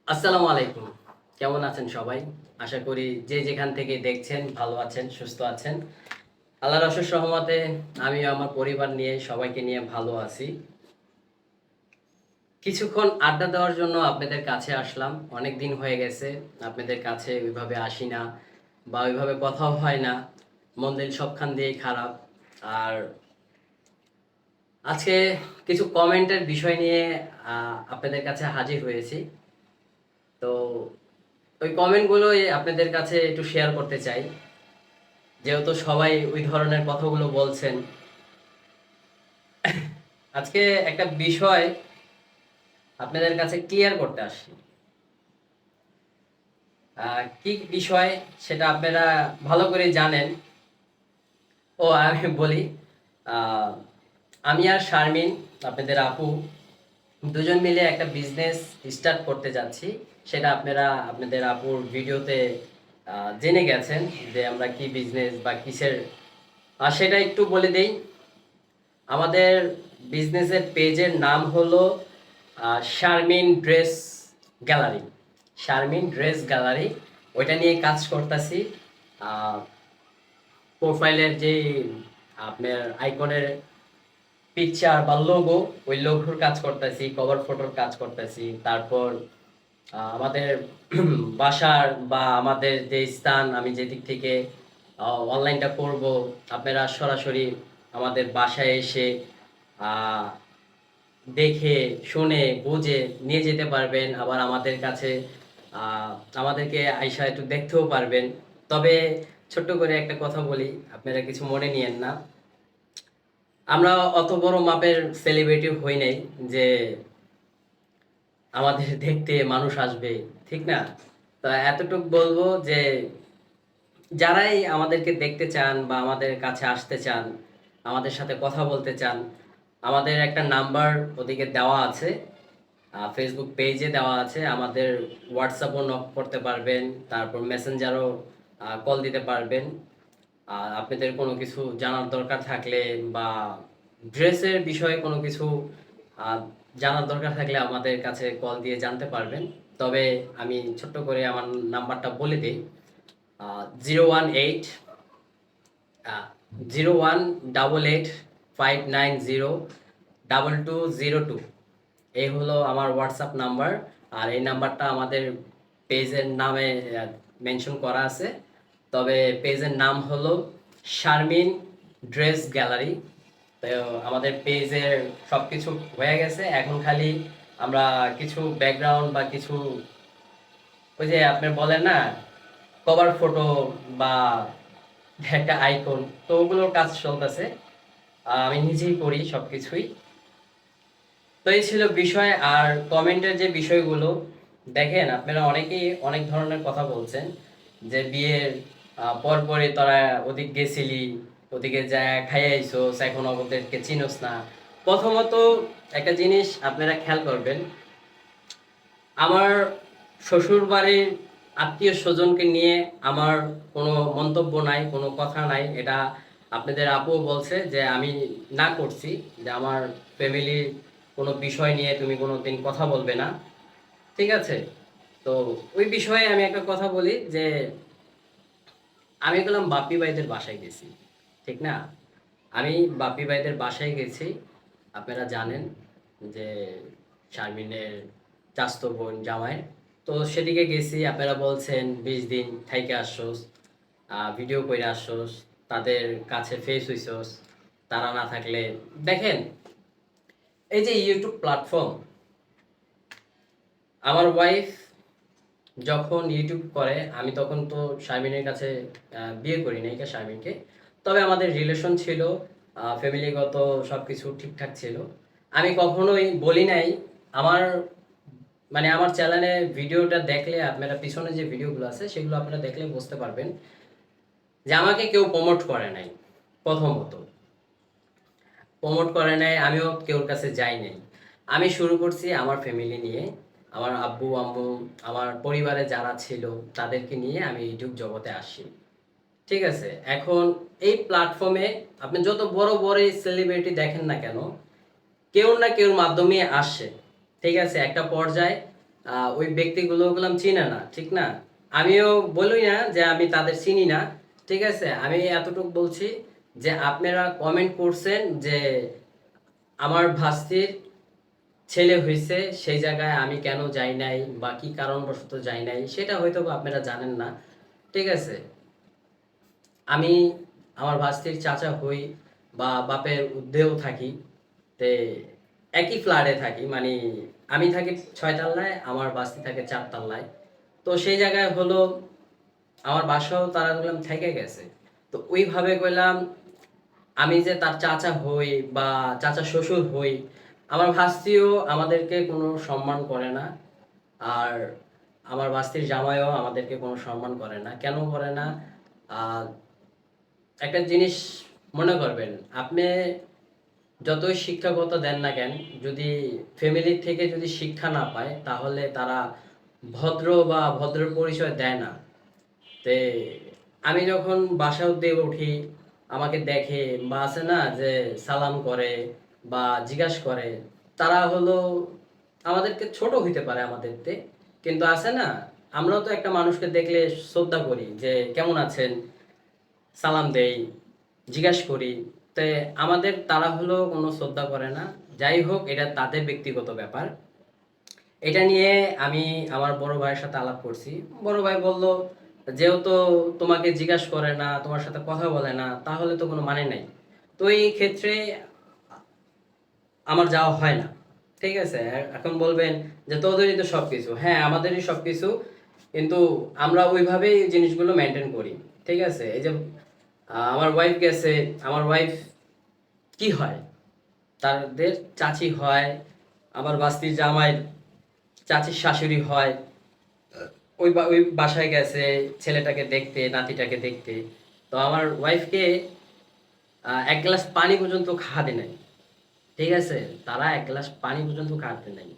আসসালামু আলাইকুম। কেমন আছেন সবাই? আশা করি যে যেখান থেকে দেখছেন ভালো আছেন, সুস্থ আছেন। আল্লাহর অশেষ রহমতে আমিও আমার পরিবার নিয়ে সবাইকে নিয়ে ভালো আছি। কিছুক্ষণ আড্ডা দেওয়ার জন্য আপনাদের কাছে আসলাম। অনেক দিন হয়ে গেছে আপনাদের কাছে ওইভাবে আসি না বা ওইভাবে কথাও হয় না। মন-দিল সবখান দিয়েই খারাপ। আর আজকে কিছু কমেন্টের বিষয় নিয়ে আপনাদের কাছে হাজির হয়েছি। তো ওই কমেন্টগুলোই আপনাদের কাছে একটু শেয়ার করতে চাই। যেহেতু সবাই ওই ধরনের কথাগুলো বলছেন, আজকে একটা বিষয় আপনাদের কাছে ক্লিয়ার করতে আসছি। কি বিষয় সেটা আপনারা ভালো করে জানেন। ও আমি বলি, আহ, আমি আর শারমিন, আপনাদের আপু, দুজন মিলে একটা বিজনেস স্টার্ট করতে যাচ্ছি। সেটা আপনারা আপনাদের আপুর ভিডিওতে জেনে গেছেন যে আমরা কি বিজনেস বা কিসের। আর সেটা একটু বলে দেই। আমাদের বিজনেসের পেজের নাম হলো Sharmin dress gallery. Sharmin dress gallery, ওইটা নিয়ে কাজ করতেছি। প্রোফাইলের যে আপনার আইকনের পিকচার বা লোগো, ওই লোগোর কাজ করতেছি, কভার ফটোর কাজ করতেছি। তারপর আমাদের বাসার বা আমাদের যে স্থান, আমি যেদিক থেকে অনলাইনটা করব, আপনারা সরাসরি আমাদের বাসায় এসে আহ, দেখে শুনে বুঝে নিয়ে যেতে পারবেন। আবার আমাদের কাছে আহ, আমাদেরকে আইসা একটু দেখতেও পারবেন। তবে ছোট্ট করে একটা কথা বলি, আপনারা কিছু মনে নিয়েন না। আমরা অত বড় মাপের সেলিব্রিটি হই নাই যে আমাদের দেখতে মানুষ আসবে, ঠিক না? তো এতটুকু বলবো যে যারাই আমাদেরকে দেখতে চান বা আমাদের কাছে আসতে চান, আমাদের সাথে কথা বলতে চান, আমাদের একটা নাম্বার ওদিকে দেওয়া আছে, ফেসবুক পেজে দেওয়া আছে। আমাদের হোয়াটসঅ্যাপও নক করতে পারবেন, তারপর মেসেঞ্জারও কল দিতে পারবেন। আপনাদের কোনো কিছু জানার দরকার থাকলে বা ড্রেসের বিষয়ে কোনো কিছু আহ, জানার দরকার থাকলে আমাদের কাছে কল দিয়ে জানতে পারবেন। তবে আমি ছোট্ট করে আমার নাম্বারটা বলে দিই। 018 0188590222। এই হলো আমার হোয়াটসঅ্যাপ নাম্বার। আর এই নাম্বারটা আমাদের পেজের নামে মেনশন করা আছে। তবে পেজের নাম হলো শারমিন ড্রেস গ্যালারি। তো আমাদের পেজের সব কিছু হয়ে গেছে, এখন খালি আমরা কিছু ব্যাকগ্রাউন্ড বা কিছু ওই যে আপনি বলেন না, কভার ফটো বা একটা আইকন, তো ওগুলোর কাজ চলতেছে। আমি নিজেই করি সবকিছুই। তো এই ছিল বিষয়। আর কমেন্টের যে বিষয়গুলো দেখেন, আপনারা অনেকেই অনেক ধরনের কথা বলছেন যে বিয়ের পরপরই তোরা ওদিক গেছিলি, ওদিকে যা খাইয়ে আইসোস, এখন ওদেরকে চিনোস না। প্রথমত একটা জিনিস আপনারা খেয়াল করবেন, আমার শ্বশুর বাড়ির আত্মীয় স্বজনকে নিয়ে আমার কোনো মন্তব্য নাই, কোনো কথা নাই। এটা আপনাদের আপুও বলছে যে আমি না করছি, যে আমার ফ্যামিলির কোনো বিষয় নিয়ে তুমি কোনো দিন কথা বলবে না, ঠিক আছে? তো ওই বিষয়ে আমি একটা কথা বলি যে আমি গেলাম বাপ্পি ভাইদের বাসায় গেছি, ঠিক না? আমি বাপ্পি ভাইদের বাসায় গেছি, আপনারা জানেন যে শারমিনের চাস্তো বোন জামাই। তো সেদিকে গেছি, আপনারা বলছেন 20 দিন থাইকে আসছোস, ভিডিও কইরা আসছোস, তাদের কাছে ফেস হইছোস। তারা না থাকলে দেখেন, এই যে ইউটিউব প্ল্যাটফর্ম, আমার ওয়াইফ যখন ইউটিউব করে, আমি তখন তো শারমিনের কাছে বিয়ে করি নাই কে শারমিনকে। তবে আমাদের রিলেশন ছিল, ফ্যামিলিগত সব কিছু ঠিকঠাক ছিল। আমি কখনোই বলি নাই আমার, মানে আমার চ্যানেলে ভিডিওটা দেখলে আপনারা পিছনে যে ভিডিওগুলো আছে সেগুলো আপনারা দেখলে বুঝতে পারবেন যে আমাকে কেউ প্রমোট করে নাই। প্রথমত প্রমোট করে নাই, আমিও কেউর কাছে যাই নাই। আমি শুরু করছি আমার ফ্যামিলি নিয়ে, আমার আব্বু আম্মু, আমার পরিবারে যারা ছিল তাদেরকে নিয়ে আমি ইউটিউব জগতে আসি, ঠিক আছে? এখন এই প্ল্যাটফর্মে আপনি যত বড় বড় সেলিব্রিটি দেখেন না কেন, কেউ না কেউর মাধ্যমে আসছে, ঠিক আছে। একটা পর্যায়ে ওই ব্যক্তিগুলো বললাম চিনে না, ঠিক না। আমিও বলি না যে আমি তাদের চিনি না, ঠিক আছে। আমি এতটুকু বলছি যে আপনারা কমেন্ট করছেন যে আমার ভাস্তির ছেলে হয়েছে, সেই জায়গায় আমি কেন যাই নাই বা কি কারণবশত যাই নাই সেটা হয়তো বা আপনারা জানেন না, ঠিক আছে। আমি আমার ভাস্তির চাচা হই বা বাপের উদ্দেও থাকি, তে একই ফ্ল্যাটে থাকি, মানে আমি থাকি 6 তলায়, আমার ভাস্তি থাকে 4 তলায়। তো সেই জায়গায় হলো আমার বাসাও তারা বললাম থেকে গেছে। তো ওইভাবে কইলাম আমি যে তার চাচা হই বা চাচা শ্বশুর হই, আমার ভাস্তিও আমাদেরকে কোনো সম্মান করে না। আর আমার ভাস্তির জামাইও আমাদেরকে কোনো সম্মান করে না। কেন করে না? আহ, একটা জিনিস মনে করবেন, আপনি যতই শিক্ষাগত দেন না কেন, যদি ফ্যামিলির থেকে যদি শিক্ষা না পায় তাহলে তারা ভদ্র বা ভদ্র পরিচয় দেয় না। তে আমি যখন বাসা দিয়ে উঠি, আমাকে দেখে বা আছে না যে সালাম করে বা জিজ্ঞাসা করে, তারা হলো আমাদেরকে ছোট হইতে পারে আমাদেরতে, কিন্তু আছে না, আমরাও তো একটা মানুষকে দেখলে শ্রদ্ধা করি যে কেমন আছেন, সালাম দেই, জিজ্ঞাসা করি। তে আমাদের তারা হলো কোনো শ্রদ্ধা করে না। যাই হোক, এটা তাদের ব্যক্তিগত ব্যাপার। এটা নিয়ে আমি আমার বড় ভাইয়ের সাথে আলাপ করছি। বড় ভাই বলল, যেহেতু তোমাকে জিজ্ঞাসা করে না, তোমার সাথে কথা বলে না, তাহলে তো কোনো মানে নাই। তো এই ক্ষেত্রে আমার যাওয়া হয় না, ঠিক আছে। এখন বলবেন যে তোদেরই তো সবকিছু, হ্যাঁ আমাদেরই সবকিছু, কিন্তু আমরা ওইভাবেই জিনিসগুলো মেনটেন করি, ঠিক আছে। এই যে আমার ওয়াইফ গেছে, আমার ওয়াইফ কি হয়, তাদের চাচি হয়, আমার বাস্তির জামাই চাচির শাশুড়ি হয়। ওই বাসায় গেছে ছেলেটাকে দেখতে, নাতিটাকে দেখতে। তো আমার ওয়াইফকে এক গ্লাস পানি পর্যন্ত খাওয়াতে নাই, ঠিক আছে। তারা এক গ্লাস পানি পর্যন্ত খাওয়াতে নাই।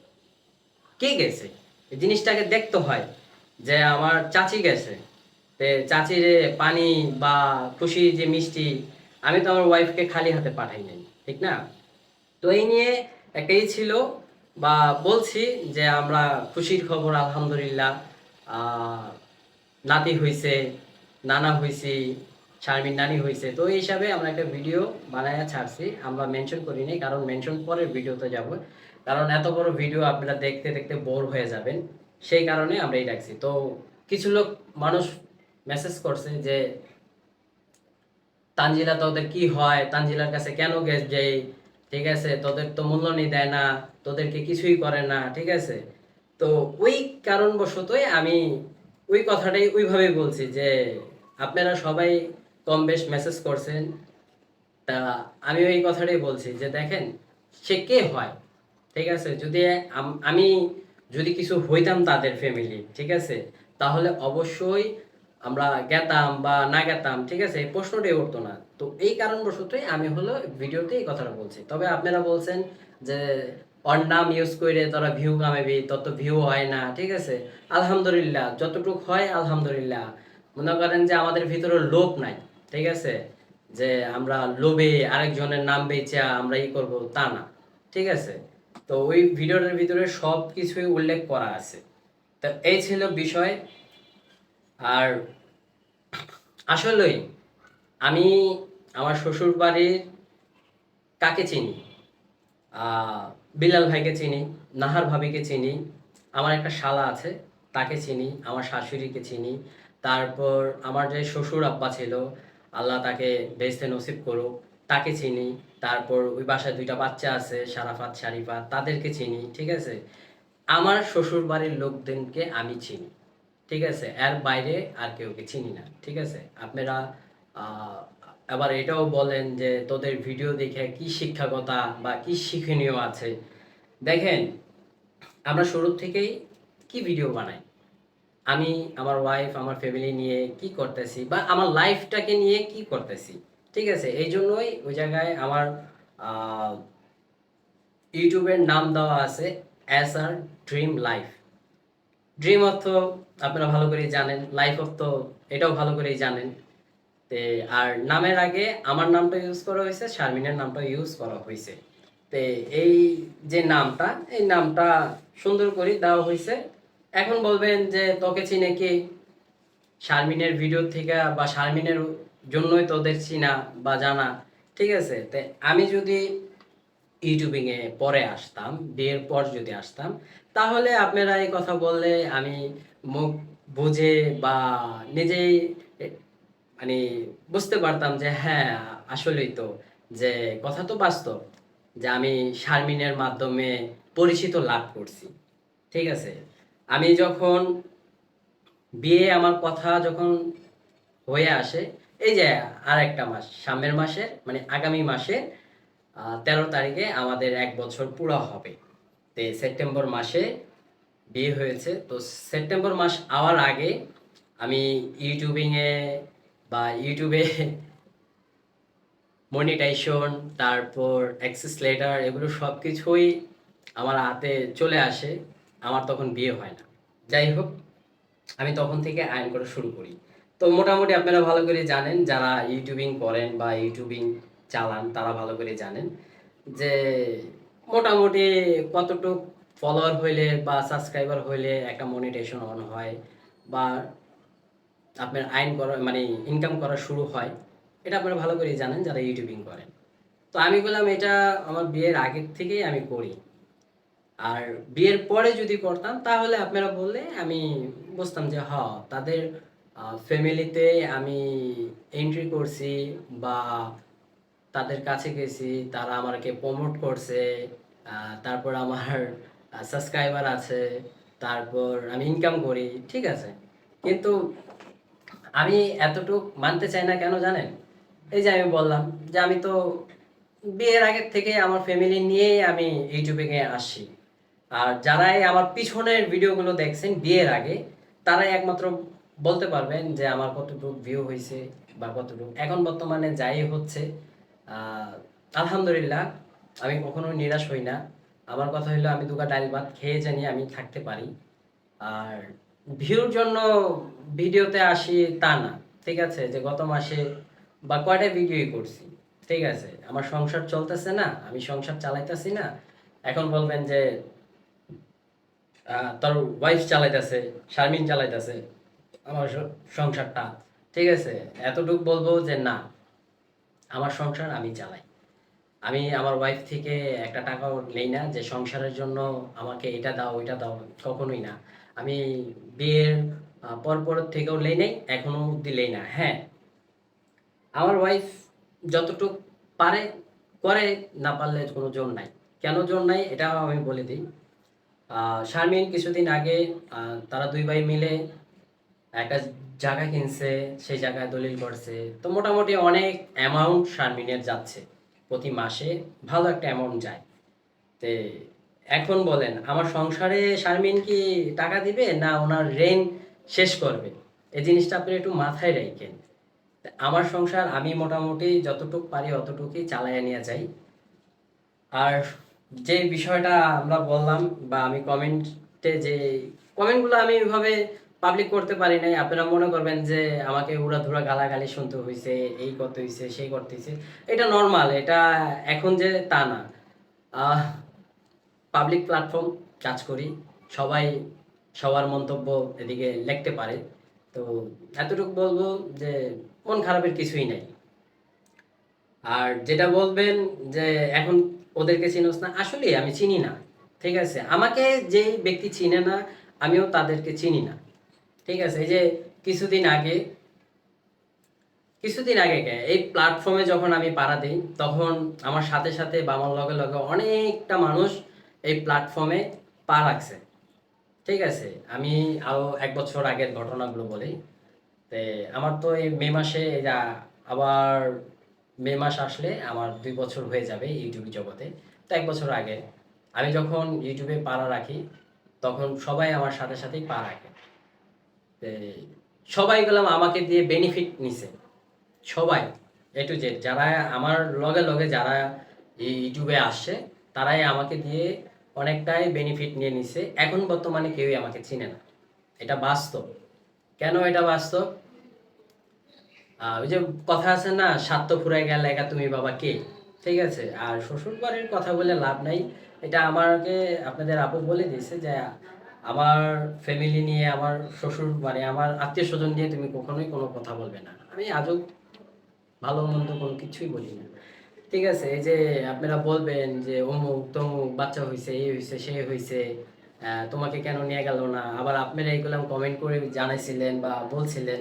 কে গেছে এই জিনিসটাকে দেখতে হয়, যে আমার চাচি গেছে, তে চাচির পানি বা খুশি যে মিষ্টি, আমি তো আমার ওয়াইফকে খালি হাতে পাঠাই নাই, ঠিক না। তো এই নিয়ে একটাই ছিল, বা বলছি যে আমরা খুশির খবর আলহামদুলিল্লাহ, আহ, নাতি হইছে, নানা হইছি, শারমিন নানি হইছে। তো এই হিসাবে আমরা একটা ভিডিও বানায় ছাড়ছি, আমরা মেনশন করি নাই, কারণ মেনশন পরের ভিডিওতে যাব, কারণ এত বড় ভিডিও আপনারা দেখতে দেখতে বোর হয়ে যাবেন, সেই কারণে আমরা এই রাখছি। তো কিছু লোক মানুষ মেসেজ করছে যে তানজিলা তোদের কি হয়, তানজিলার কাছে কেন গেছ যাই, ঠিক আছে, তোদের তো মূল্যনি দেয় না, তোদেরকে কিছুই করে না, ঠিক আছে। তো ওই কারণবশতই আমি ওই কথাটাই ওইভাবেই বলছি যে আপনারা সবাই কম বেশ মেসেজ করছেন, তা আমি ওই কথাটাই বলছি যে দেখেন সে কে হয়, ঠিক আছে। যদি আমি যদি কিছু হইতাম তাদের ফ্যামিলি, ঠিক আছে, তাহলে অবশ্যই আমরা গেতাম বা না গেতাম, ঠিক আছে, এই প্রশ্নটাই উঠতো না। তো এই কারণবশতই আমি হলো ভিডিওতে এই কথাটা বলছি। তবে আপনারা বলছেন যে ওর নাম ইউজ করে তোরা ভিউ কামাবি, তত ভিউ হয় না, ঠিক আছে। আলহামদুলিল্লাহ যতটুক হয় আলহামদুলিল্লাহ। মনে করেন যে আমাদের ভিতরে লোভ নাই, ঠিক আছে, যে আমরা লোভে আরেকজনের নাম বেচা আমরা ই করব, তা না, ঠিক আছে। তো ওই ভিডিওটার ভিতরে সব কিছুই উল্লেখ করা আছে। তো এই ছিল বিষয়। আর আসলেই আমি আমার শ্বশুর বাড়ির কাকে চিনি, বিলাল ভাইকে চিনি, নাহার ভাবিকে চিনি, আমার একটা শালা আছে তাকে চিনি, আমার শাশুড়িকে চিনি, তারপর আমার যে শ্বশুর আব্বা ছিল, আল্লাহ তাকে বেহেশতে নসিব করুক, তাকে চিনি। তারপর ওই বাসায় 2টা বাচ্চা আছে, শারাফাত শারিফা, তাদেরকে চিনি, ঠিক আছে। আমার শ্বশুর বাড়ির লোকদেরকে আমি চিনি, ঠিক আছে। এর বাইরে আর কেউকে চিনি না, ঠিক আছে। আপনারা আহ, আবার এটাও বলেন যে তোদের ভিডিও দেখে কি শিক্ষাগতা বা কি শিক্ষণীয় আছে। দেখেন, আমরা শুরু থেকেই কি ভিডিও বানাই, আমি আমার ওয়াইফ আমার ফ্যামিলি নিয়ে কি করতেছি বা আমার লাইফটাকে নিয়ে কি করতেছি, ঠিক আছে। এই জন্যই ওই জায়গায় আমার ইউটিউবের নাম দেওয়া আছে অ্যাজ আর ড্রিম লাইফ। ড্রিম অর্থ আপনারা ভালো করেই জানেন, লাইফ অর্থ এটাও ভালো করেই জানেন। তে আর নামের আগে আমার নামটা ইউজ করা হয়েছে, শারমিনের নামটা ইউজ করা হয়েছে। তে এই যে নামটা, এই নামটা সুন্দর করে দেওয়া হয়েছে। এখন বলবেন যে তোকে চিনে কি? শারমিনের ভিডিও থেকে বা শারমিনের জন্যই তোদের চিনা বা জানা, ঠিক আছে? তে আমি যদি ইউটিউবিং এ পরে আসতাম, বিয়ের পর যদি আসতাম, তাহলে আপনারা এই কথা বললে আমি মুখ বুঝে বা নিজেই মানে বুঝতে পারতাম যে হ্যাঁ, আসলেই তো, যে কথা তো বাস্তব, যে আমি শারমিনের মাধ্যমে পরিচিত লাভ করছি, ঠিক আছে? আমি যখন বিয়ে আমার কথা যখন হয়ে আসে, এই যে আর একটা মাস, সামনের মাসের মানে আগামী মাসে 13 তারিখে আমাদের 1 বছর পুরো হবে। তো সেপ্টেম্বর মাসে বিয়ে হয়েছে। তো সেপ্টেম্বর মাস আওয়ার আগে আমি ইউটিউবিংয়ে বা ইউটিউবে মনিটাইজেশন, তারপর অ্যাক্সেস লেটার, এগুলো সব কিছুই আমার হাতে চলে আসে। আমার তখন বিয়ে হয় না। যাই হোক, আমি তখন থেকে আর্ন করা শুরু করি। তো মোটামুটি আপনারা ভালো করে জানেন, যারা ইউটিউবিং করেন বা ইউটিউবিং চালান তারা ভালো করে জানেন যে মোটামুটি কতটুক ফলোয়ার হইলে বা সাবস্ক্রাইবার হইলে একটা মনিটাইজেশন অন হয় বা আপনার আইন করা মানে ইনকাম করা শুরু হয়। এটা আপনারা ভালো করেই জানেন যারা ইউটিউবিং করেন। তো আমি বললাম এটা আমার বিয়ের আগের থেকেই আমি করি। আর বিয়ের পরে যদি করতাম তাহলে আপনারা বললে আমি বুঝতাম যে তাদের ফ্যামিলিতে আমি এন্ট্রি করছি বা তাদের কাছে গেছি, তারা আমাকে প্রমোট করছে, তারপর আমার সাবস্ক্রাইবার আছে, তারপর আমি ইনকাম করি, ঠিক আছে? কিন্তু আমি এতটুক মানতে চাই না, কেন জানেন? এই যে আমি বললাম যে আমি তো বিয়ের আগের থেকে আমার ফ্যামিলি নিয়েই আমি ইউটিউবে আসি। আর যারাই আমার পিছনের ভিডিওগুলো দেখছেন বিয়ের আগে, তারাই একমাত্র বলতে পারবেন যে আমার কতটুকু ভিউ হয়েছে বা কতটুকু এখন বর্তমানে যাই হচ্ছে। আহ, আলহামদুলিল্লাহ, আমি কখনো নিরাশ হই না। আমার কথা হলো আমি দুগা ডাল ভাত খেয়ে জানি আমি থাকতে পারি। আর ভিউর জন্য ভিডিওতে আসি তা না, ঠিক আছে? যে গত মাসে বা কয়টা ভিডিওই করছি, ঠিক আছে? আমার সংসার চলতেছে না, আমি সংসার চালাইতেছি না। এখন বলবেন যে তোর ওয়াইফ চালাইতেছে, শারমিন চালাইতেছে আমার সংসারটা, ঠিক আছে? এতটুকু বলবো যে না, আমার সংসার আমি চালাই। আমি আমার ওয়াইফ থেকে একটা টাকাও নেই না যে সংসারের জন্য আমাকে এটা দাও ওইটা দাও, কখনোই না। আমি বিয়ের পর থেকেও লেই নাই, এখনো অব্দি লেই না। হ্যাঁ, আমার ওয়াইফ যতটুক পারে করে, না পারলে কোনো জোর নাই। কেন জোর নাই এটাও আমি বলে দিই। শারমিন কিছুদিন আগে তারা দুই ভাই মিলে একটা জায়গা কিনছে, সেই জায়গায় দলিল করছে। তো মোটামুটি অনেক অ্যামাউন্ট শারমিনের যাচ্ছে প্রতি মাসে, ভালো একটা অ্যামাউন্ট যায়। তে এখন বলেন আমার সংসারে শারমিন কি টাকা দিবে না ওনার ঋণ শেষ করবে? এই জিনিসটা আপনি একটু মাথায় রাখেন। আমার সংসার আমি মোটামুটি যতটুক পারি অতটুকুই চালাইয়া নিয়ে যাই। আর যে বিষয়টা আমরা বললাম বা আমি কমেন্টে যে কমেন্টগুলো আমি ওইভাবে পাবলিক করতে পারি নাই, আপনারা মনে করবেন যে আমাকে উড়াধুরা গালাগালি শুনতে হয়েছে, এই করতে হয়েছে, সেই করতে হয়েছে। এটা নর্মাল, এটা এখন যে তা না। পাবলিক প্ল্যাটফর্ম কাজ করি, সবাই সবার মন্তব্য এদিকে লিখতে পারে। তো এতটুকু বলবো যে মন খারাপের কিছুই নাই। আর যেটা বলবেন যে এখন ওদেরকে চিনোস না, আসলে আমি চিনি না, ঠিক আছে? আমাকে যেই ব্যক্তি চিনে না আমিও তাদেরকে চিনি না, ঠিক আছে? এই যে কিছুদিন আগে কিছুদিন আগে এই প্ল্যাটফর্মে যখন আমি পাড়া দিই, তখন আমার সাথে সাথে বা আমার লগে লগে অনেকটা মানুষ এই প্ল্যাটফর্মে পা রাখছে, ঠিক আছে? আমি আরো 1 বছর আগের ঘটনাগুলো বলি। তে আমার তো এই মে মাসে আবার মে মাস আসলে আমার 2 বছর হয়ে যাবে ইউটিউব জগতে। তো 1 বছর আগে আমি যখন ইউটিউবে পাড়া রাখি, তখন সবাই আমার সাথে সাথেই পা রাখে। তে সবাই গেলাম আমাকে দিয়ে বেনিফিট নিছে, সবাই এ টু জেড যারা আমার লগে লগে যারা এই ইউটিউবে আসছে, তারাই আমাকে দিয়ে অনেকটাই বেনিফিট নিয়ে নিছে। এখন বর্তমানে কেউই আমাকে চিনে না, এটা বাস্তব। কেন এটা বাস্তব? ওই যে কথা আছে না, স্বার্থ ফুরায় গেল একা তুমি বাবা কে? ঠিক আছে। আর শ্বশুর বাড়ির কথা বলে লাভ নাই। এটা আমাকে আপনাদের আপু বলে দিয়েছে যে আমার ফ্যামিলি নিয়ে, আমার শ্বশুর মানে আমার আত্মীয় স্বজন নিয়ে তুমি কখনোই কোনো কথা বলবে না। আমি আজব ভালো মন্দ কোনো কিছুই বলি না। ঠিক আছে, এই যে আপনারা বলবেন যে অমুক তমুক বাচ্চা হইছে, এই হইছে, সে হইছে, তোমাকে কেন নিয়ে গেল না, আবার আপনারা এইগুলো কমেন্ট করে জানাইছিলেন বা বলছিলেন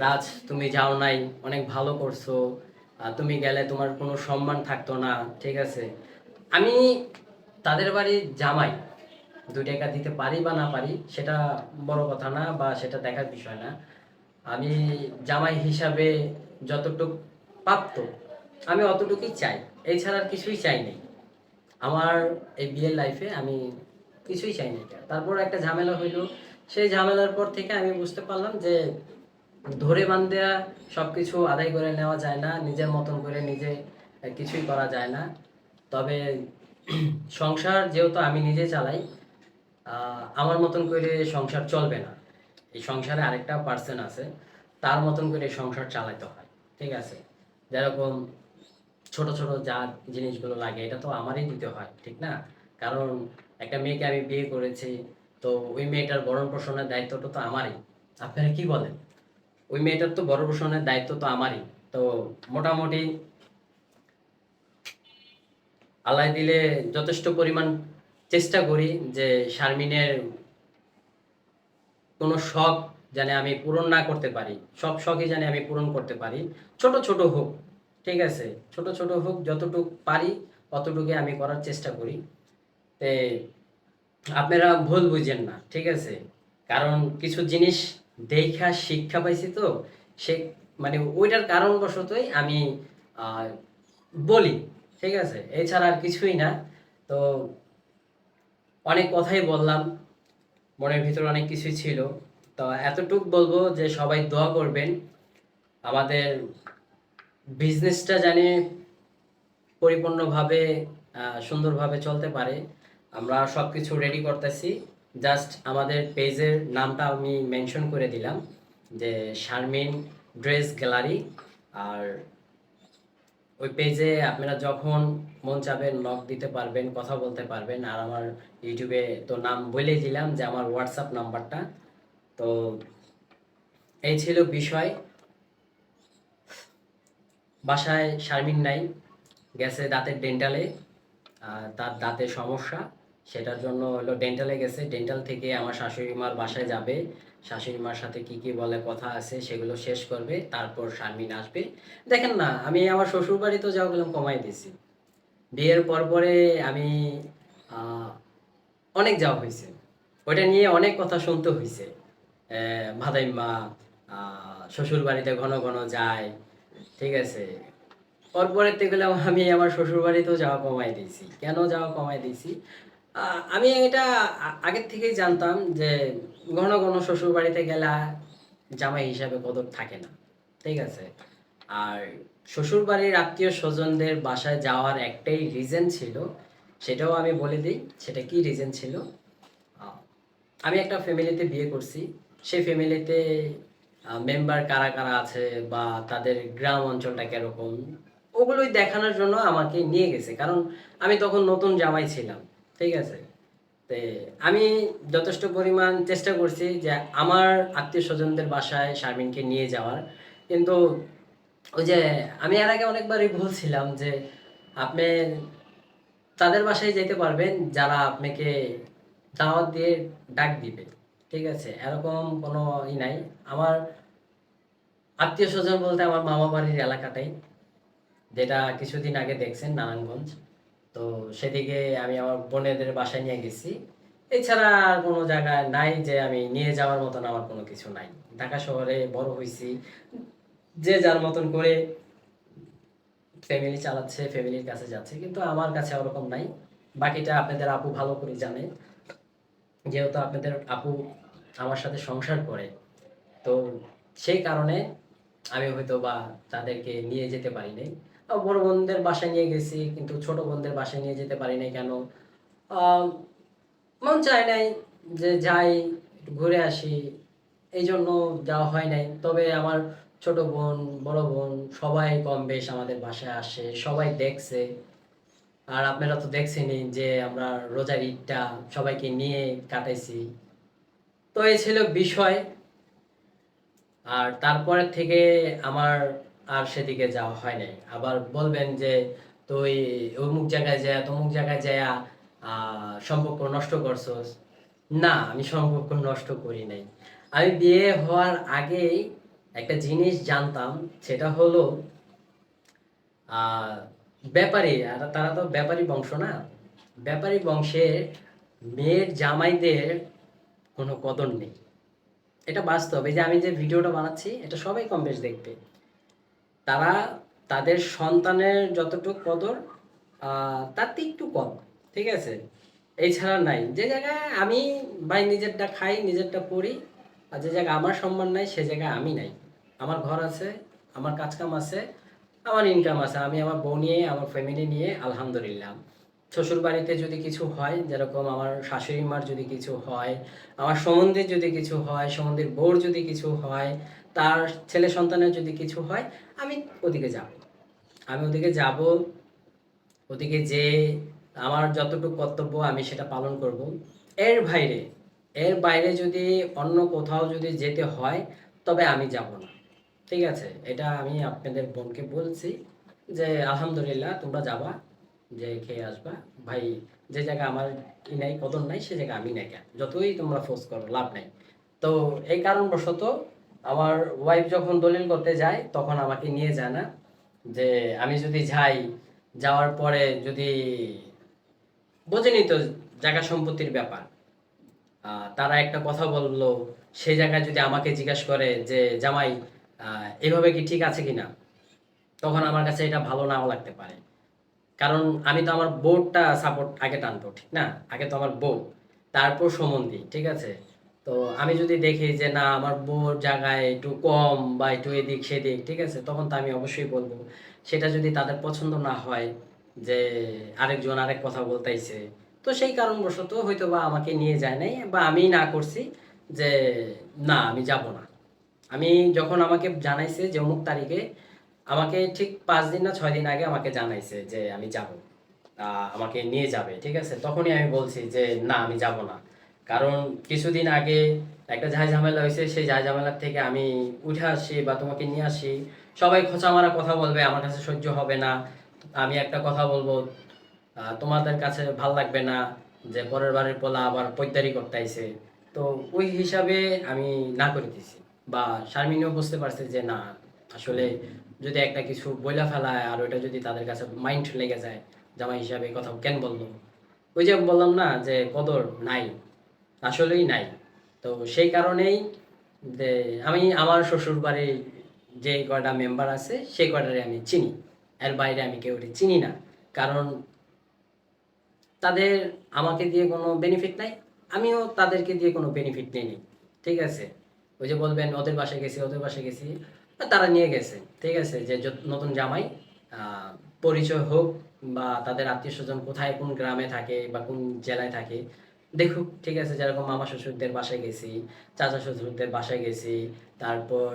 রাজ তুমি যাও নাই, অনেক ভালো করছো, তুমি গেলে তোমার কোনো সম্মান থাকতো না। ঠিক আছে, আমি তাদের বাড়ির জামাই, 2 টাকা দিতে পারি বা না পারি সেটা বড় কথা না, বা সেটা দেখার বিষয় না। আমি জামাই হিসাবে যতটুক প্রাপ্ত আমি অতটুকুই চাই, এছাড়া আর কিছুই চাই নাই। আমার এই বিয়ের লাইফে আমি কিছুই চাই না। তারপর একটা ঝামেলা হইলো, সেই ঝামেলার পর থেকে আমি বুঝতে পারলাম যে ধরে বান্ধা সবকিছু আদায় করে নেওয়া যায় না, নিজের মতন করে নিজে কিছুই করা যায় না। তবে সংসার যেহেতু আমি নিজে চালাই, আমার মতন করে সংসার চলবে না। এই সংসারে আরেকটা পার্সন আছে, তার মতন করে সংসার চালাতে হয়। ঠিক আছে, যেরকম ছোট ছোট যা জিনিসগুলো লাগে এটা তো আমারই দিতে হয়, ঠিক না? কারণ একটা মেয়েকে আমি বিয়ে করেছি, তো ওই মেয়েটার ভরণ পোষণের দায়িত্বটা তো আমারই। আপনারা কি বলেন? ওই মেয়েটার তো ভরণ পোষণের দায়িত্ব তো আমারই। তো মোটামুটি আল্লাহ দিলে যথেষ্ট পরিমাণ চেষ্টা করি যে শারমিনের কোনো শখ যেন আমি পূরণ না করতে পারি, সব শখই যেন আমি পূরণ করতে পারি, ছোট ছোট হোক। ঠিক আছে, ছোট ছোট হোক, যতটুকু পারি অতটুকুই আমি করার চেষ্টা করি। তে আপনারা ভুল বুঝেন না, ঠিক আছে? কারণ কিছু জিনিস দেখা শিক্ষা পাইছি, তো সে মানে ওইটার কারণবশতই আমি আহ, বলি। ঠিক আছে, এছাড়া আর কিছুই না। তো অনেক কথাই বললাম, মনের ভিতরে অনেক কিছুই ছিল। তো এতটুক বলবো যে সবাই দোয়া করবেন আমাদের বিজনেসটা জানি পরিপূর্ণভাবে সুন্দরভাবে চলতে পারে। আমরা সব কিছু রেডি করতেছি, জাস্ট আমাদের পেজের নামটা আমি মেনশন করে দিলাম যে শারমিন ড্রেস গ্যালারি। আর ওই পেজে আপনারা যখন মন চাবেন নক দিতে পারবেন, কথা বলতে পারবেন। আর আমার ইউটিউবে তো নাম বলেই দিলাম যে আমার হোয়াটসঅ্যাপ নাম্বারটা। তো এই ছিল বিষয়। বাসায় শারমিন নাই, গেছে দাঁতের ডেন্টালে। তার দাঁতের সমস্যা, সেটার জন্য হলো ডেন্টালে গেছে। ডেন্টাল থেকে আমার শাশুড়ি মার বাসায় যাবে, শাশুড়ি মার সাথে কি কি বলে কথা আছে সেগুলো শেষ করবে, তারপর শারমিন আসবে। দেখেন না, আমি আমার শ্বশুর বাড়িতেও যাওয়া গেলাম কমাই দিয়েছি। বিয়ের পর পরে আমি আহ, অনেক যাওয়া হয়েছে, ওইটা নিয়ে অনেক কথা শুনতে হয়েছে। ভাদাইম্মা শ্বশুর বাড়িতে ঘন ঘন যায়। ঠিক আছে, পরপরেতে গেলাম আমি আমার শ্বশুর বাড়িতেও যাওয়া কমাই দিয়েছি। কেন যাওয়া কমাই দিয়েছি? আমি এটা আগের থেকেই জানতাম যে ঘন ঘন শ্বশুর বাড়িতে গেলে জামাই হিসাবে কদর থাকে না। ঠিক আছে, আর শ্বশুর বাড়ির আত্মীয় স্বজনদের বাসায় যাওয়ার একটাই রিজন ছিল, সেটাও আমি বলে দিই সেটা কি রিজন ছিল। আহ, আমি একটা ফ্যামিলিতে বিয়ে করছি, সেই ফ্যামিলিতে মেম্বার কারা কারা আছে বা তাদের গ্রাম অঞ্চলটা কিরকম, ওগুলোই দেখানোর জন্য আমাকে নিয়ে গেছে। কারণ আমি তখন নতুন জামাই ছিলাম। ঠিক আছে, তে আমি যথেষ্ট পরিমাণ চেষ্টা করছি যে আমার আত্মীয় স্বজনদের বাসায় শারমিনকে নিয়ে যাওয়ার। কিন্তু ওই যে আমি এর আগে অনেকবারই বলছিলাম যে আপনি তাদের বাসায় যেতে পারবেন যারা আপনাকে দাওয়াত দিয়ে ডাক দিবে। ঠিক আছে, এরকম কোনো নাই। আমার আত্মীয় স্বজন বলতে আমার মামা বাড়ির এলাকাটাই, যেটা কিছুদিন আগে দেখছেন নারায়ণগঞ্জ। তো সেদিকে আমি আমার বোনেদের বাসায় নিয়ে গেছি। এছাড়া আর কোনো জায়গায় নাই যে আমি নিয়ে যাওয়ার মতন, আমার কোনো কিছু নাই। ঢাকা শহরে বড় হয়েছি, যে যার মতন করে ফ্যামিলি চালাচ্ছে, ফ্যামিলির কাছে যাচ্ছে, কিন্তু আমার কাছে ওরকম নাই। বাকিটা আপনাদের আপু ভালো করে জানে, যেহেতু আপনাদের আপু আমার সাথে সংসার করে। তো সেই কারণে আমি হয়তো বা তাদেরকে নিয়ে যেতে পারি নাই। বড় বোনদের বাসায় নিয়ে গেছি, কিন্তু ছোট বোনদের বাসায় নিয়ে যেতে পারি নাই। কেন? আহ, মন চায় নাই যে যাই, একটু ঘুরে আসি, এই জন্য যাওয়া হয় নাই। তবে আমার ছোট বোন, বড় বোন সবাই কম বেশ আমাদের বাসায় আসে, সবাই দেখছে। আর আপনারা তো দেখছেনই যে আমরা রোজার ঈদটা সবাইকে নিয়ে কাটাইছি। তো এই ছিল বিষয়। আর তারপরে থেকে আমার আর সেদিকে যাওয়া হয় নাই। আবার বলবেন যে তুই অমুক জায়গায় যায় তমুক জায়গায় যায় সম্পর্ক নষ্ট করছস। না, আমি সম্পর্ক নষ্ট করি নাই। আমি বিয়ে হওয়ার আগেই একটা জিনিস জানতাম, সেটা হলো আহ ব্যাপারী, আর তারা তো ব্যাপারী বংশ না, ব্যাপারী বংশের মেয়ের জামাইদের কোনো কদর নেই। এটা বাস্তব। এই যে আমি যে ভিডিওটা বানাচ্ছি এটা সবাই কম বেশ দেখবে। তারা তাদের সন্তানের যতটুকু কদর তার থেকে একটু কম, ঠিক আছে? এছাড়া নাই। যে জায়গায় আমি ভাই নিজেরটা খাই নিজেরটা পড়ি, আর যে জায়গায় আমার সম্মান নাই সে জায়গায় আমি নাই। আমার ঘর আছে, আমার কাজ কাম আছে, আমার ইনকাম আছে, আমি আমার বউ নিয়ে আমার ফ্যামিলি নিয়ে আলহামদুলিল্লাহ। শ্বশুর বাড়িতে যদি কিছু হয়, যেরকম আমার শাশুড়ি মার যদি কিছু হয়, আমার সম্বন্ধে যদি কিছু হয়, সম্বন্ধের বউর যদি কিছু হয়, তার ছেলে সন্তানের যদি কিছু হয়, আমি ওদিকে যাব। আমি ওদিকে যাব, ওদিকে যে আমার যতটুকু কর্তব্য আমি সেটা পালন করব। এর বাইরে এর বাইরে যদি অন্য কোথাও যদি যেতে হয় তবে আমি যাব না, ঠিক আছে? এটা আমি আপনাদের বোনকে বলছি যে আলহামদুলিল্লাহ তোমরা যাবা, যে খেয়ে আসবা। ভাই যে জায়গা আমার নাই কদর নাই সে জায়গা আমি নাই, কেন যতই তোমরা ফোর্স করো লাভ নাই। তো এই কারণবশত আমার ওয়াইফ যখন দলিল করতে যায় তখন আমাকে নিয়ে যায় না। যে আমি যদি যাই, যাওয়ার পরে যদি বোঝেনি তো জায়গা সম্পত্তির ব্যাপার, তারা একটা কথা বললো, সেই জায়গায় যদি আমাকে জিজ্ঞাসা করে যে জামাই এভাবে কি ঠিক আছে কিনা, তখন আমার কাছে এটা ভালো নাও লাগতে পারে। কারণ আমি তো আমার বউটা সাপোর্ট আগে টানবো, ঠিক না? আগে তো আমার বউ, তারপর সম্বন্ধী, ঠিক আছে? তো আমি যদি দেখি যে না আমার বউর জায়গায় একটু কম বা একটু এদিক সেদিক, ঠিক আছে, তখন তো আমি অবশ্যই বলবো। সেটা যদি তাদের পছন্দ না হয় যে আরেকজন আরেক কথা বলতেইছে, তো সেই কারণবশত হয়তো বা আমাকে নিয়ে যায় নাই বা আমি না করছি যে না আমি যাব না। আমি যখন আমাকে জানাইছে যে অমুক তারিখে, আমাকে ঠিক 5 দিন না 6 দিন আগে আমাকে জানাইছে যে আমি যাব, আমাকে নিয়ে যাবে, ঠিক আছে? তখনই আমি বলছি যে না আমি যাব না। কারণ কিছুদিন আগে একটা ঝাই ঝামেলা হয়েছে, সেই ঝাই ঝামেলার থেকে আমি উঠে আসি বা তোমাকে নিয়ে আসি, সবাই খোঁচা মারা কথা বলবে, আমার কাছে সহ্য হবে না। আমি একটা কথা বলবো, তোমাদের কাছে ভাল লাগবে না যে পরের বারের পোলা আবার পৈতারি করতে আইছে। তো ওই হিসাবে আমি না করে দিছি। বা শারমিনও বুঝতে পারছে যে না, আসলে যদি একটা কিছু বইলা ফেলায় আর ওইটা যদি তাদের কাছে মাইন্ড লেগে যায়, জামাই হিসাবে এই কথা কেন বললো। ওই যে বললাম না যে কদর নাই, আসলেই নাই। তো সেই কারণেই যে আমি আমার শ্বশুর বাড়ির যে কয়টা মেম্বার আছে সেই কয়টারে আমি চিনি, এর বাইরে আমি কেউ চিনি না। কারণ তাদের আমাকে দিয়ে কোনো বেনিফিট নাই, আমিও তাদেরকে দিয়ে কোনো বেনিফিট নেই নি, ঠিক আছে? ওই যে বলবেন ওদের বাসায় গেছি ওদের বাসায় গেছি, তারা নিয়ে গেছে, ঠিক আছে? যে নতুন জামাই আহ, পরিচয় হোক বা তাদের আত্মীয় স্বজন কোথায় কোন গ্রামে থাকে বা কোন জেলায় থাকে দেখুক, ঠিক আছে? যেরকম মামা শ্বশুরদের বাসায় গেছি, চাচা শ্বশুরদের বাসায় গেছি, তারপর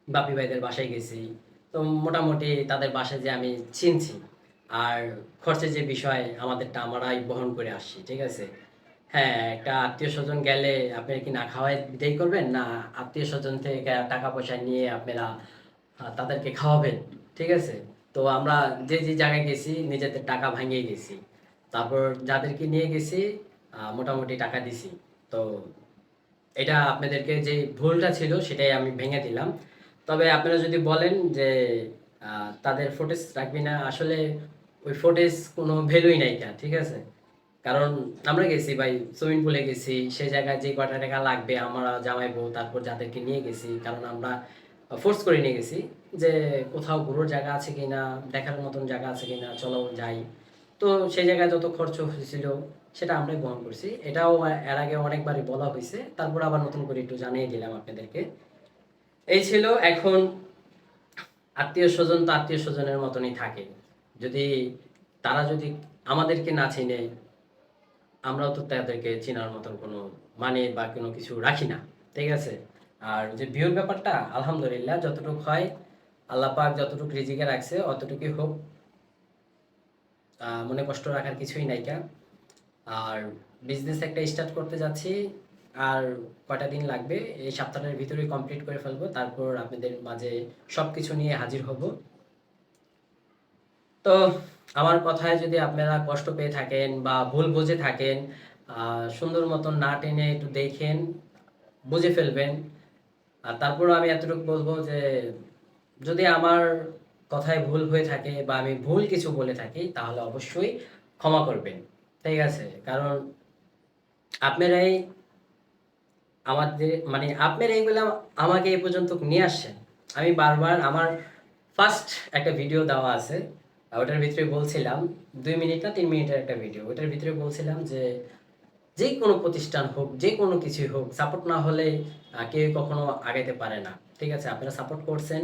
বাপি ভাইদের বাসায় গেছি। তো মোটামুটি তাদের বাসায় যে আমি চিনছি। আর খরচের যে বিষয় আমাদেরটা আমরাই বহন করে আসছি, ঠিক আছে? হ্যাঁ, একটা আত্মীয় স্বজন গেলে আপনারা কি না খাওয়ায় বিদায় করবেন, না আত্মীয় স্বজন থেকে টাকা পয়সা নিয়ে আপনারা তাদেরকে খাওয়াবেন, ঠিক আছে? তো আমরা যে যে জায়গায় গেছি নিজেদের টাকা ভাঙিয়ে গেছি, তারপর যাদেরকে নিয়ে গেছি মোটামুটি টাকা দিছি। তো এটা আপনাদেরকে যে ভুলটা ছিল সেটাই আমি ভেঙে দিলাম। তবে আপনারা যদি বলেন যে তাদের ফুটেজ রাখবি না, আসলে ওই ফুটেজ কোনো ভ্যালুই নাই, কেন, ঠিক আছে? কারণ আমরা গেছি ভাই, সুইমিং পুলে গেছি, সেই জায়গায় যে কয়টা টাকা লাগবে আমরা জামাই বউ তারপর যাদেরকে নিয়ে গেছি, কারণ আমরা ফোর্স করে নিয়ে গেছি যে কোথাও ঘোরার জায়গা আছে কিনা, দেখার মতন জায়গা আছে কিনা, চলো যাই। তো সেই জায়গায় যত খরচ হয়েছিল সেটা আমরাই বহন করছি। এটাও এর আগে অনেকবারই বলা হয়েছে, তারপর আবার নতুন করে একটু জানিয়ে দিলাম আপনাদেরকে। এই ছিল। এখন আত্মীয় স্বজন তো আত্মীয় স্বজনের মতনই থাকে। যদি তারা যদি আমাদেরকে না চিনে, আমরাও তো তাদেরকে চেনার মতন কোনো মানে বা কোনো কিছু রাখি না, ঠিক আছে? আর যে ভিউর ব্যাপারটা আলহামদুলিল্লাহ যতটুকু হয় আল্লাহ পাক যতটুকু রিজিকে রাখছে অতটুকুই হোক, মনে কষ্ট রাখার কিছুই নাইকা। আর বিজনেস একটা স্টার্ট করতে যাচ্ছি, আর কয়টা দিন লাগবে, এই সপ্তাহের ভিতরেই কমপ্লিট করে ফেলবো, তারপর আপনাদের মাঝে সব কিছু নিয়ে হাজির হব। তো আমার কথায় যদি আপনারা কষ্ট পেয়ে থাকেন বা ভুল বুঝে থাকেন, সুন্দর মতন না টেনে একটু দেখেন, বুঝে ফেলবেন। আর তারপরও আমি এতটুকু বলবো যে যদি আমার কথায় ভুল হয়ে থাকে বা আমি ভুল কিছু বলে থাকি তাহলে অবশ্যই ক্ষমা করবেন, ঠিক আছে? কারণ আপনারাই আমাদের মানে আপনারা এইগুলা আমাকে এই পর্যন্ত নিয়ে আসছেন। আমি বারবার আমার ফার্স্ট একটা ভিডিও দেওয়া আছে, ওটার ভিতরে বলছিলাম 2 মিনিট না 3 মিনিটের একটা ভিডিও, ওটার ভিতরে বলছিলাম যে যে কোনো প্রতিষ্ঠান হোক, যে কোনো কিছুই হোক, সাপোর্ট না হলে কেউ কখনো আগাইতে পারে না, ঠিক আছে? আপনারা সাপোর্ট করছেন,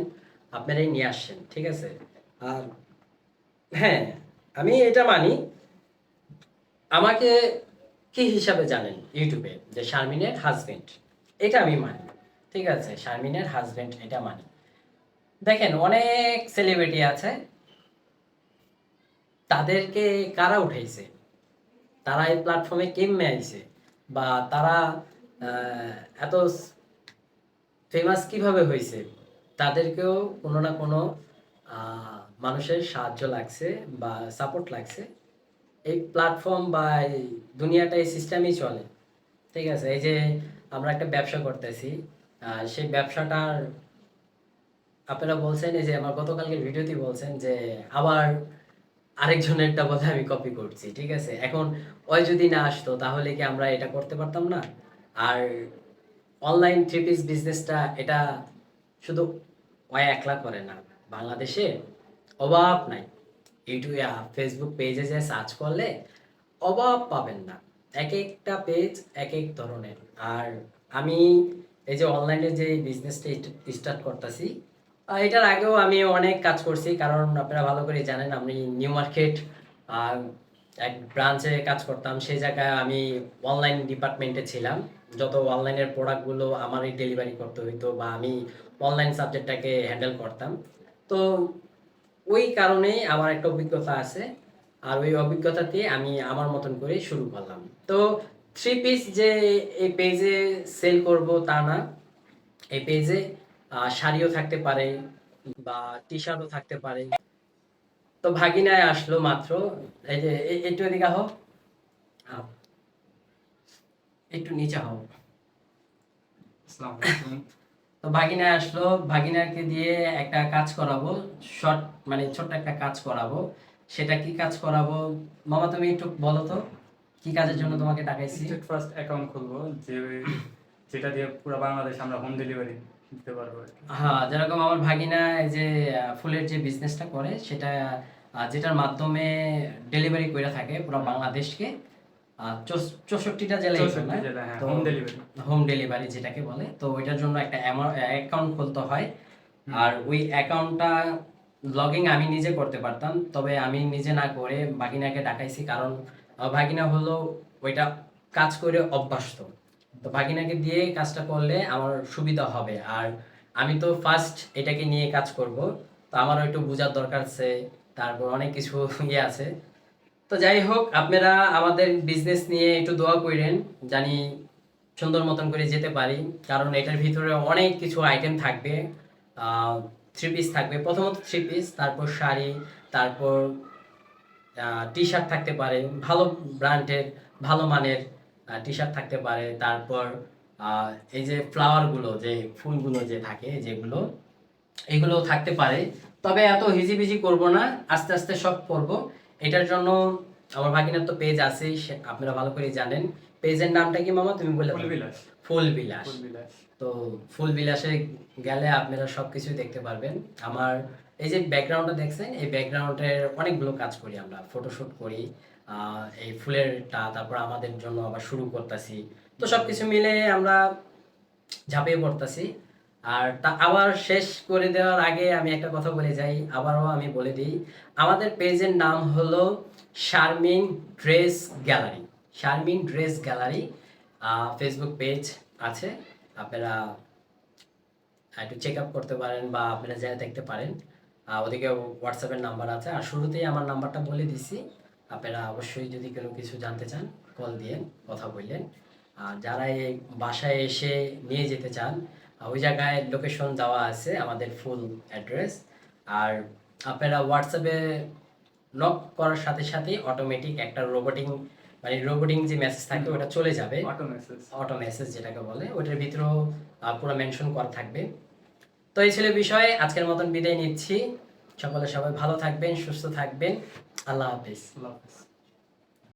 আপনারাই নিয়ে আসছেন, ঠিক আছে? আর হ্যাঁ, আমি এটা মানি, আমাকে কি হিসাবে জানেন ইউটিউবে, যে শারমিনের হাজবেন্ড, এটা আমি মানি, ঠিক আছে? শারমিনের হাজবেন্ড এটা মানি। দেখেন অনেক সেলিব্রিটি আছে, তাদেরকে কারা উঠাইছে, তারা এই প্ল্যাটফর্মে কেমনে আইছে, বা তারা এত ফেমাস কিভাবে হয়েছে, তাদেরকেও কোনো না কোনো মানুষের সাহায্য লাগছে বা সাপোর্ট লাগছে। এই প্ল্যাটফর্ম বা এই দুনিয়াটা এই সিস্টেমই চলে, ঠিক আছে? এই যে আমরা একটা ব্যবসা করতেছি, সেই ব্যবসাটার আপনারা বলছেন, এই যে আমার গতকালকের ভিডিওতে বলছেন যে আবার আরেকজনেরটা বোধহয় আমি কপি করছি, ঠিক আছে? এখন ওই যদি না আসতো তাহলে কি আমরা এটা করতে পারতাম না? আর অনলাইন থ্রি পিস বিজনেসটা এটা শুধু ওই একলা করে না, বাংলাদেশে অভাব নাই। ইউটিউবে ফেসবুক পেজে যে সার্চ করলে অভাব পাবেন না, এক একটা পেজ এক এক ধরনের। আর আমি এই যে অনলাইনে যে বিজনেসটা স্টার্ট করতেছি, এটার আগেও আমি অনেক কাজ করছি, কারণ আপনারা ভালো করে জানেন আমি নিউ মার্কেট এক ব্রাঞ্চে কাজ করতাম, সেই জায়গায় আমি অনলাইন ডিপার্টমেন্টে ছিলাম। যত অনলাইনের প্রোডাক্টগুলো আমারই ডেলিভারি করতে হইতো বা আমি অনলাইন সাবজেক্টটাকে হ্যান্ডেল করতাম। তো ওই কারণেই আমার একটা অভিজ্ঞতা আছে, আর ওই অভিজ্ঞতাতে আমি আমার মতন করে শুরু করলাম। তো থ্রি পিস যে এই পেজে সেল করব তা না, এই পেজে শাড়িও থাকতে পারে বা টি শার্টও থাকতে পারে। তো ভাগিনায় আসলো মাত্র, এই যে একটু এদিকে আহ, আহ, একটু নিচে হও। আসসালামু আলাইকুম। তো ভাগিনায় আসলো, ভাগিনাকে দিয়ে একটা কাজ করাবো, শর্ট মানে ছোট্ট একটা কাজ করাবো। সেটা কি কাজ করাবো মামা, তুমি একটু বলো তো কি কাজের জন্য তোমাকে ডাকাইছি? স্টেট ফার্স্ট অ্যাকাউন্ট খুলবো, যেটা দিয়ে পুরো বাংলাদেশ আমরা হোম ডেলিভারি দিতে পারবো আর কি। হ্যাঁ, যেরকম আমার ভাগিনা এই যে ফুলের যে বিজনেসটা করে সেটা, যেটার মাধ্যমে ডেলিভারি করে থাকে পুরো বাংলাদেশকে, 64টা জেলায় তো 64 না? জেলা, হ্যাঁ, তো হোম ডেলিভারি। হোম ডেলিভারি যেটাকে বলে, তো ওইটার জন্য একটা অ্যাকাউন্ট খুলতে হয়। হুম। আর ওই অ্যাকাউন্টটা লগইন আমি নিজে করতে পারতাম, তবে আমি নিজে না করে ভাগিনাকে ডাকাইছি, কারণ ভাগিনা হলো ওইটা কাজ করে অভ্যস্ত। তো ভাগিনাকে দিয়ে কাজটা করলে আমার সুবিধা হবে। আর আমি তো ফার্স্ট এটাকে নিয়ে কাজ করব, তো আমারও একটু বোঝার দরকার আছে, তারপর অনেক কিছু ইয়ে আছে। তো যাই হোক, আপনারা আমাদের বিজনেস নিয়ে একটু দোয়া করেন, জানি সুন্দর মতন করে যেতে পারি। কারণ এটার ভিতরে অনেক কিছু আইটেম থাকবে, থ্রি পিস থাকবে, প্রথমত থ্রি পিস, তারপর শাড়ি, তারপর টি শার্ট থাকতে পারে, ভালো ব্র্যান্ডের ভালো মানের টি শার্ট থাকতে পারে, তারপর এই যে ফ্লাওয়ারগুলো, যে ফুলগুলো যে থাকে যেগুলো, এগুলো থাকতে পারে। তবে এত হিজিবিজি করব না, আস্তে আস্তে সব করব। এটার জন্য আমার ভাগিনার তো পেজ আছেই, আপনারা ভালো করে জানেন। পেজের নামটা কি মামা তুমি বলে ফুল দাও? বিলাস। ফুল বিলাস। ফুল বিলাস। তো ফুল বিলাসে গেলে আপনারা সবকিছু দেখতে পারবেন। আমার এই যে ব্যাকগ্রাউন্ডটা দেখছেন, এই ব্যাকগ্রাউন্ডের অনেকগুলো কাজ করি আমরা, ফটোশুট করি এই ফুলেরটা, তারপর আমাদের জন্য আবার শুরু করতেছি। তো সবকিছু মিলে আমরা ঝাঁপিয়ে পড়তেছি। আর তা আবার শেষ করে দেওয়ার আগে আমি একটা কথা বলে যাই, আবারও আমি বলে দিই, আমাদের পেজের নাম হলো Sharmin dress gallery. Sharmin dress gallery Facebook page আছে, আপনারা একটু চেক আপ করতে পারেন বা আপনারা যা দেখতে পারেন। ওদিকে হোয়াটসঅ্যাপের নাম্বার আছে, আর শুরুতেই আমার নাম্বারটা বলে দিছি। আপনারা অবশ্যই যদি কোনো কিছু জানতে চান কল দিয়ে কথা বললেন। আর যারা এই বাসায় এসে নিয়ে যেতে চান, ওই জায়গায় লোকেশন দেওয়া আছে, আমাদের ফুল অ্যাড্রেস। আর আপনারা হোয়াটসঅ্যাপে নক করার সাথে সাথেই অটোমেটিক একটা রোবটিং যে মেসেজ থাকে ওটা চলে যাবে। Auto message. অটো মেসেজ যেটাকে বলে, ওটার ভিতরেও পুরো মেনশন করা থাকবে। তো এই ছিল বিষয়, আজকের মতন বিদায় নিচ্ছি। সবাই ভালো থাকবেন, সুস্থ থাকবেন। আল্লাহ হাফেজ। আল্লাহ হাফেজ।